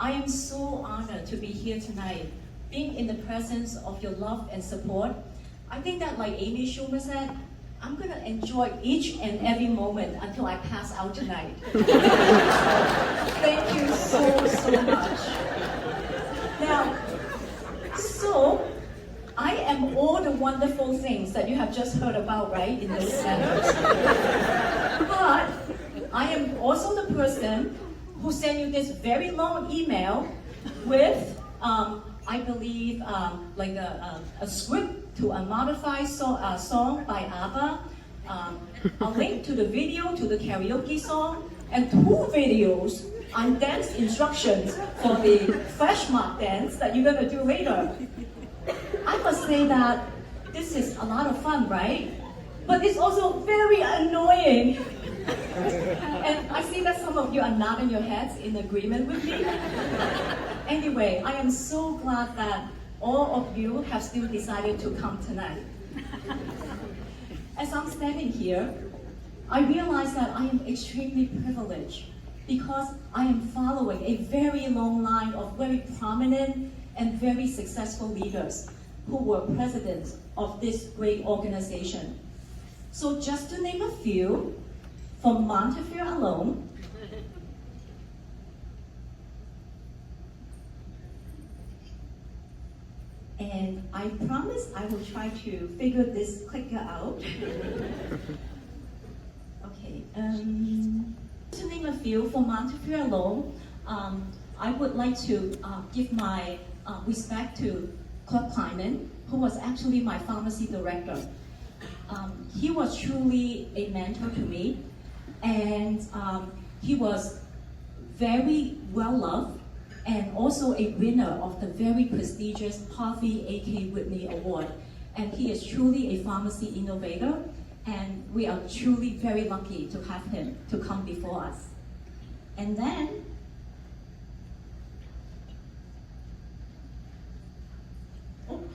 I am so honored to be here tonight, being in the presence of your love and support. I think that like Amy Schumer said, I'm gonna enjoy each and every moment until I pass out tonight. Thank you so much. Now, so I am all the wonderful things that you have just heard about, right, in those letters. But I am also the person who sent you this very long email with, I believe, like a script to a modified song by ABBA, a link to the video to the karaoke song, and 2 videos on dance instructions for the flash mob dance that you're gonna do later. I must say that this is a lot of fun, right? But it's also very annoying. And I see that some of you are nodding your heads in agreement with me. Anyway, I am so glad that all of you have still decided to come tonight. As I'm standing here, I realize that I am extremely privileged because I am following a very long line of very prominent and very successful leaders who were presidents of this great organization. So just to name a few, from Montefiore alone, and I promise I will try to figure this clicker out. Okay, to name a few, for Montefiore alone, I would like to give my respect to Claude Kleinman, who was actually my pharmacy director. He was truly a mentor to me, and he was very well loved and also a winner of the very prestigious Harvey A.K. Whitney Award. And he is truly a pharmacy innovator, and we are truly very lucky to have him to come before us. And then,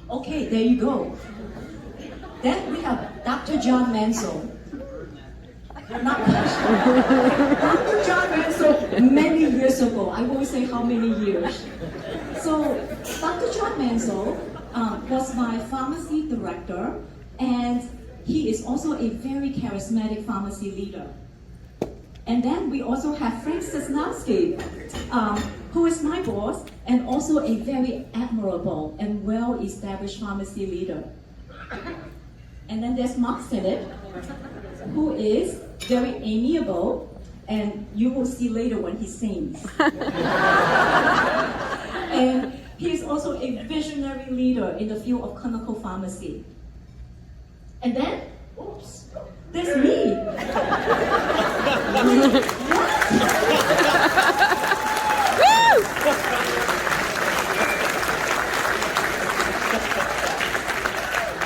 okay, there you go. Then we have Dr. John Mansell. Not Dr. John Mansell many years ago. I won't say how many years. So Dr. John Mansell was my pharmacy director, and he is also a very charismatic pharmacy leader. And then we also have Frank Sosnowski, who is my boss and also a very admirable and well-established pharmacy leader. And then there's Mark Sennett, who is very amiable, and you will see later when he sings. And he is also a visionary leader in the field of clinical pharmacy. And then, oops, there's me.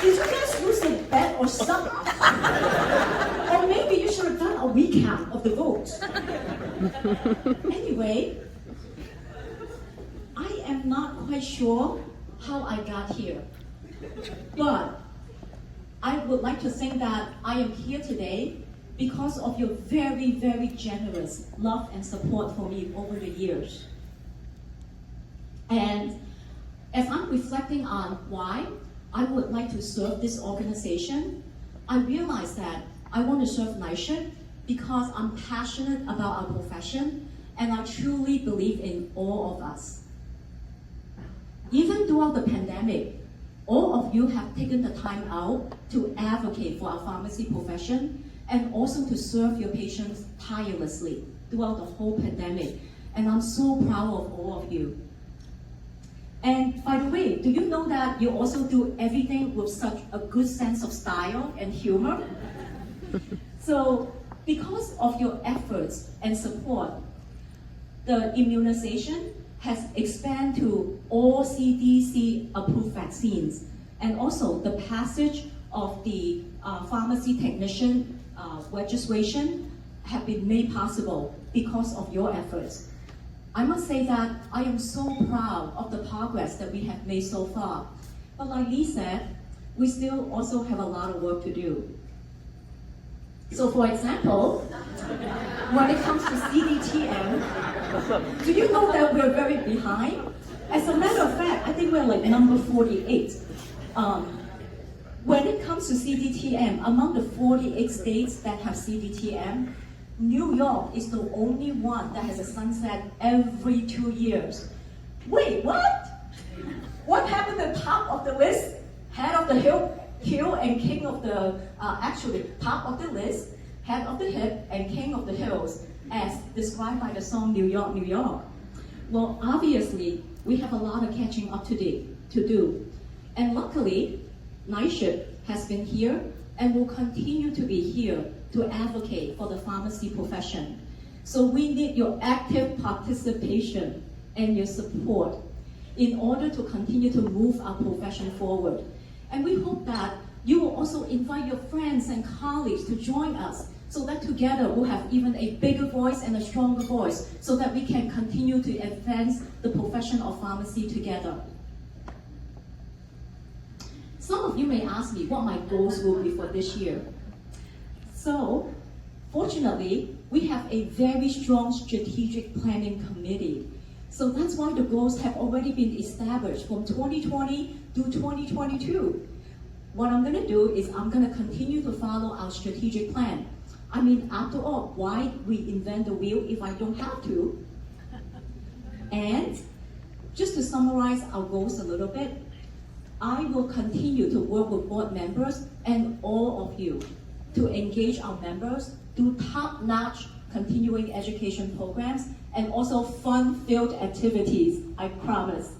Did you guys lose a bet or something? Or maybe you should have done a recap of the votes. Anyway, I am not quite sure how I got here. But I would like to think that I am here today because of your very, very generous love and support for me over the years. And as I'm reflecting on why I would like to serve this organization, I realize that I want to serve NICHIT because I'm passionate about our profession and I truly believe in all of us. Even throughout the pandemic, all of you have taken the time out to advocate for our pharmacy profession and also to serve your patients tirelessly throughout the whole pandemic. And I'm so proud of all of you. And by the way, do you know that you also do everything with such a good sense of style and humor? So because of your efforts and support, the immunization has expanded to all CDC-approved vaccines, and also the passage of the pharmacy technician registration have been made possible because of your efforts. I must say that I am so proud of the progress that we have made so far. But like Lee said, we still also have a lot of work to do. So for example, when it comes to CDTM, Do you know that we're very behind? As a matter of fact, I think we're like number 48. When it comes to CDTM, among the 48 states that have CDTM, New York is the only one that has a sunset every 2 years. Wait, what? What happened to the top of the list? Head of the hill and king of the, actually, top of the list, head of the hip and king of the hills, as described by the song New York, New York. Well, obviously, we have a lot of catching up to do. And luckily, NYSHIP has been here and will continue to be here to advocate for the pharmacy profession. So we need your active participation and your support in order to continue to move our profession forward. And we hope that you will also invite your friends and colleagues to join us so that together we'll have even a bigger voice and a stronger voice so that we can continue to advance the profession of pharmacy together. Some of you may ask me what my goals will be for this year. So, fortunately, we have a very strong strategic planning committee. So that's why the goals have already been established from 2020 to 2022. What I'm going to do is I'm going to continue to follow our strategic plan. I mean, after all, why we invent the wheel if I don't have to? And just to summarize our goals a little bit, I will continue to work with board members and all of you to engage our members, do top-notch continuing education programs, and also fun-filled activities, I promise.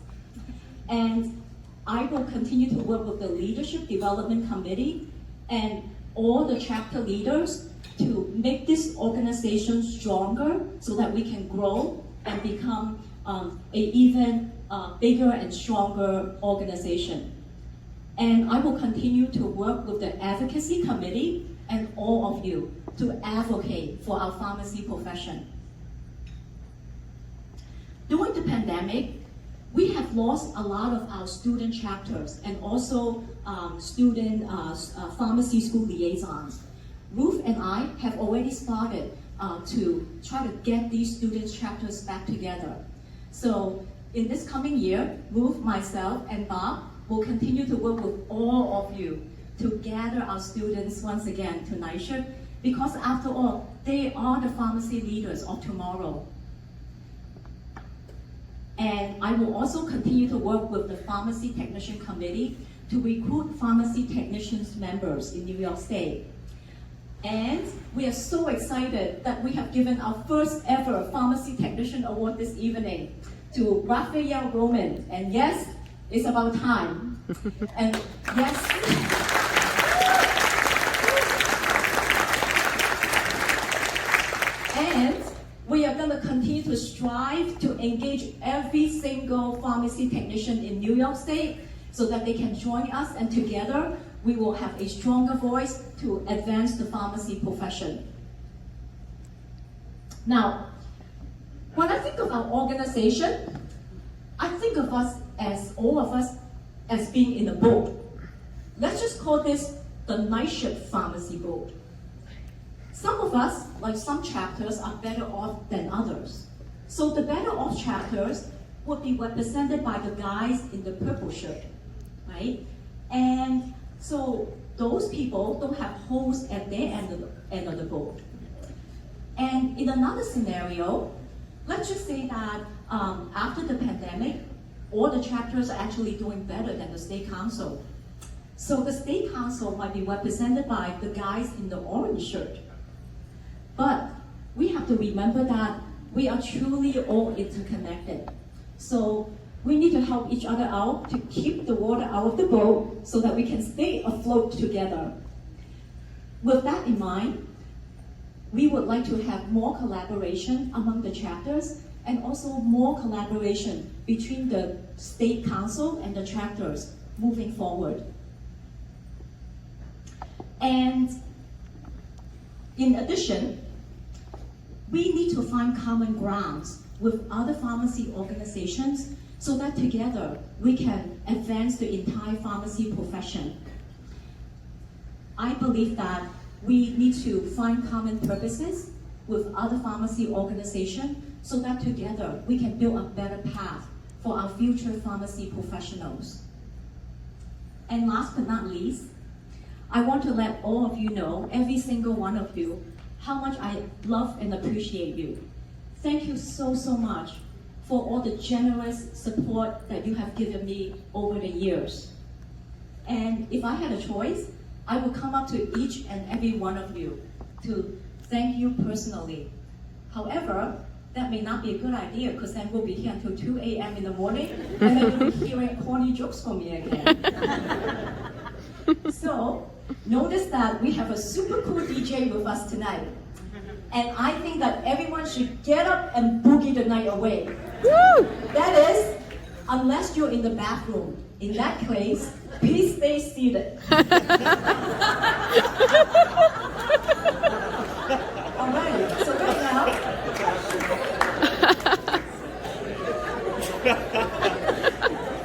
And I will continue to work with the Leadership Development Committee and all the chapter leaders to make this organization stronger so that we can grow and become an even bigger and stronger organization. And I will continue to work with the Advocacy Committee and all of you to advocate for our pharmacy profession. During the pandemic, we have lost a lot of our student chapters and also student pharmacy school liaisons. Ruth and I have already started to try to get these students chapters back together. So in this coming year, Ruth, myself, and Bob will continue to work with all of you to gather our students once again to NYSHIP, because after all, they are the pharmacy leaders of tomorrow. And I will also continue to work with the Pharmacy Technician Committee to recruit pharmacy technicians members in New York State. And we are so excited that we have given our first ever Pharmacy Technician Award this evening to Raphael Roman. And yes, it's about time. And yes. And we are going to continue to strive to engage every single pharmacy technician in New York State so that they can join us, and together we will have a stronger voice to advance the pharmacy profession. Now, when I think of our organization, I think of us as, all of us, as being in a boat. Let's just call this the NYSHIP Pharmacy Boat. Some of us, like some chapters, are better off than others. So the better off chapters would be represented by the guys in the purple shirt, right? And so those people don't have holes at their end of the boat. And in another scenario, let's just say that after the pandemic, all the chapters are actually doing better than the state council. So the state council might be represented by the guys in the orange shirt. But we have to remember that we are truly all interconnected. So we need to help each other out to keep the water out of the boat so that we can stay afloat together. With that in mind, we would like to have more collaboration among the chapters and also more collaboration between the state council and the chapters moving forward. And in addition, we need to find common grounds with other pharmacy organizations so that together we can advance the entire pharmacy profession. I believe that we need to find common purposes with other pharmacy organizations so that together we can build a better path for our future pharmacy professionals. And last but not least, I want to let all of you know, every single one of you, how much I love and appreciate you. Thank you so, so much for all the generous support that you have given me over the years. And if I had a choice, I would come up to each and every one of you to thank you personally. However, that may not be a good idea because then we'll be here until 2 a.m. in the morning and then you'll be hearing corny jokes from me again. So, notice that we have a super cool DJ with us tonight. And I think that everyone should get up and boogie the night away. Woo! That is, unless you're in the bathroom. In that case, please stay seated. Alright, so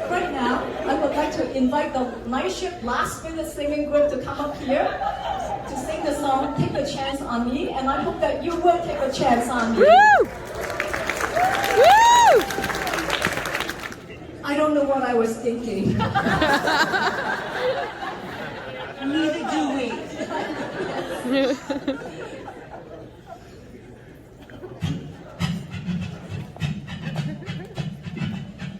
right now, I would like to invite the Night Shift Last Minute Singing Group to come up here to sing the song Take a Chance on Me, and I hope that you will take a chance on me. Woo! Woo! I don't know what I was thinking. Neither do we.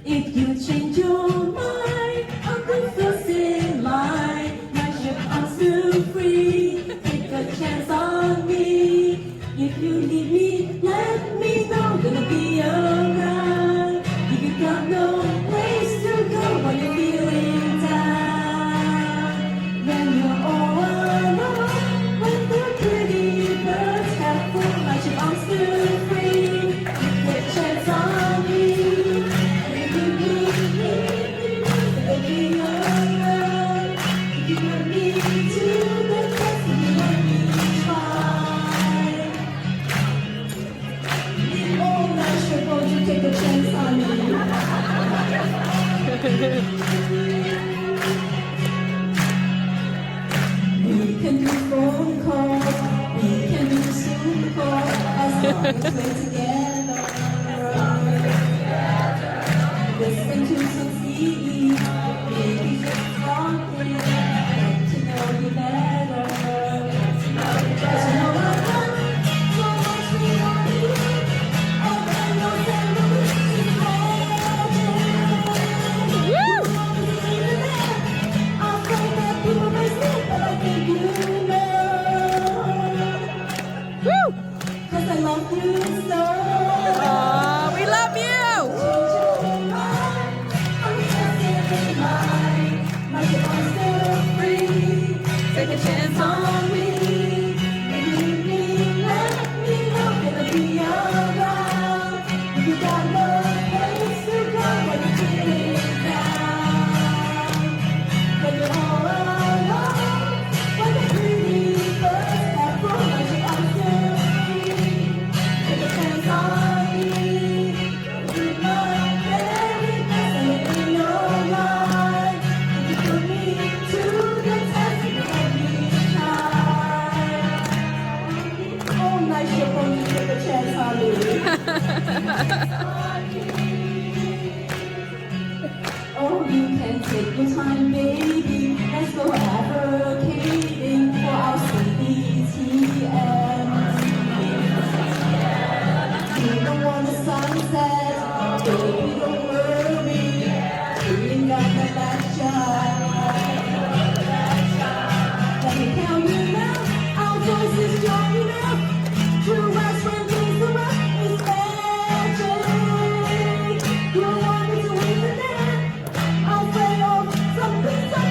If you change your mind, I'm the first in line. My ship, I'm still free. Take a chance on me. If you need me, let me know. Gonna be around. If you got no place to go when you're feeling down, when you're all alone, when the pretty birds have flown, my ship, I'm still free. Take a chance on me. Take a chance on me. We can do phone calls, we can do Zoom calls, as long as we're together. Listen to some CDs, maybe just talking, get to know you better. Cause you know I love so much we want you. Cause I love you so. Aw, we love you! Take a chance on me. If you need me, let me know. Gonna be around. If you got no place to go when you're feeling down, when you're all alone, when the pretty birds have flown, like I'm still free. Take a chance on me. Do my very best and let me know why. If you put me to the test, you let me shine. Oh, nice you're going to take a chance on me. Oh, you can take your time, baby. Let's go advocating for our CBTM. You don't want the sunset, baby, don't worry. We ain't got the back shot. Let me count you now, our voice is strong enough to rise when things are rough. It's magic. You want me to win the day? I'll play off something.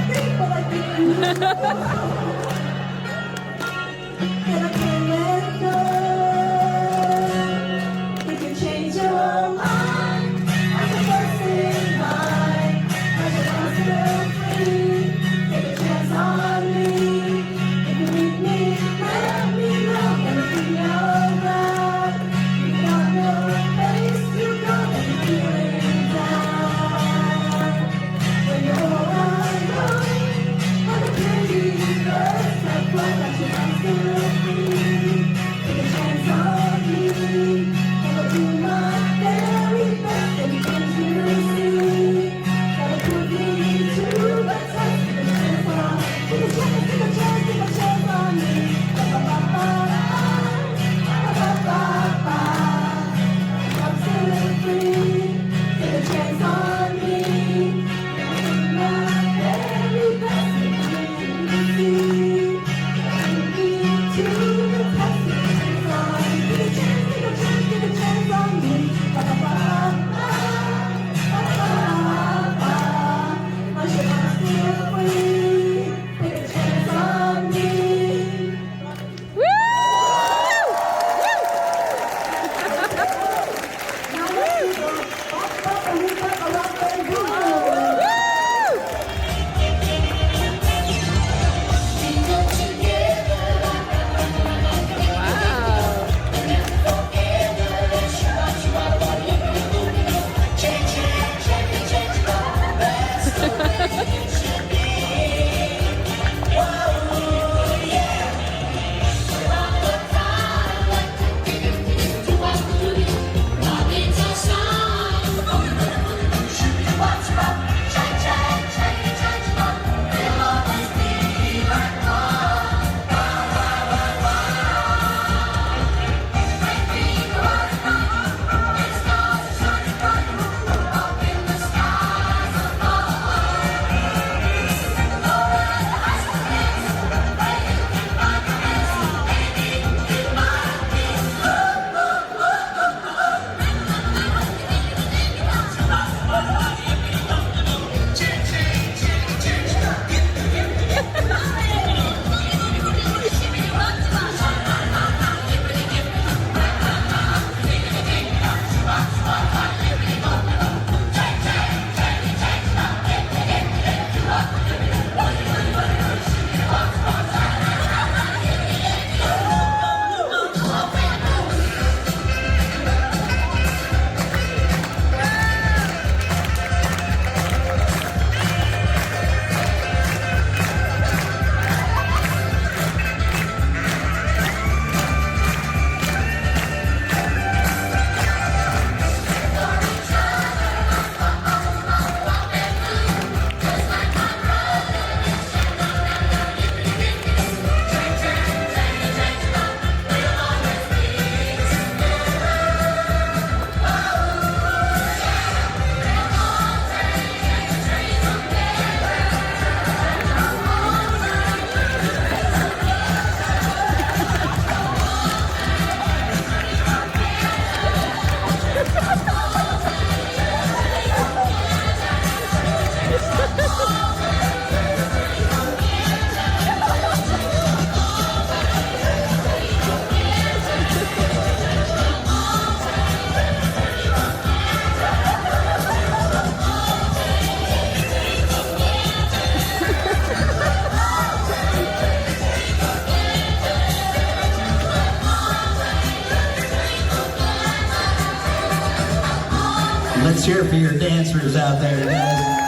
Let's hear it for your dancers out there, guys.